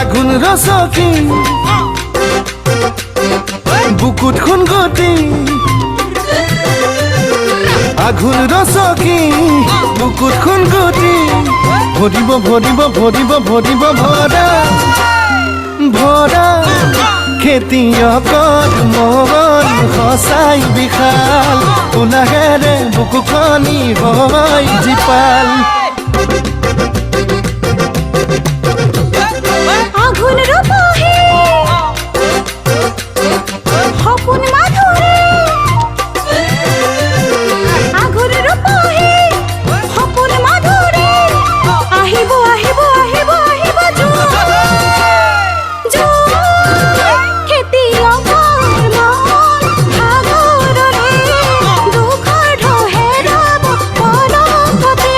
আগুন ৰসকি বুকুত খুনগতি আগুন ৰসকি বুকুত খুনগতি ভৰিব ভৰিব ভৰিব ভৰিব ভৰা ভৰা খেতিয়কৰ মন সঁচাই বিশাল উলাহেৰে বুকুখনি হয় জীপাল আগুন ৰূপহী সপোন মাধুৰী আগুন ৰূপহী সপোন মাধুৰী আহিব আহিব আহিব আহিব খেতিয়কৰ মন সাগৰৰে দুখৰ ঢৌ হেৰাব পলকতে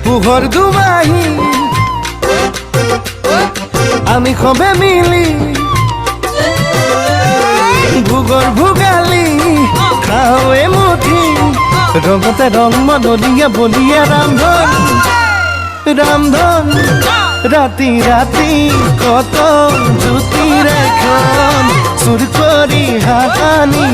পোহৰ দুমাহি আমি সবে মিলি ভোগৰ ভোগালী খাওঁ এমুঠি ৰঙতে ৰং মনলীয়া বলিয়া ৰামধন ৰামধন ৰাতি ৰাতি কত জ্যোতিৰ এখন চুৰ কৰি হাত আনি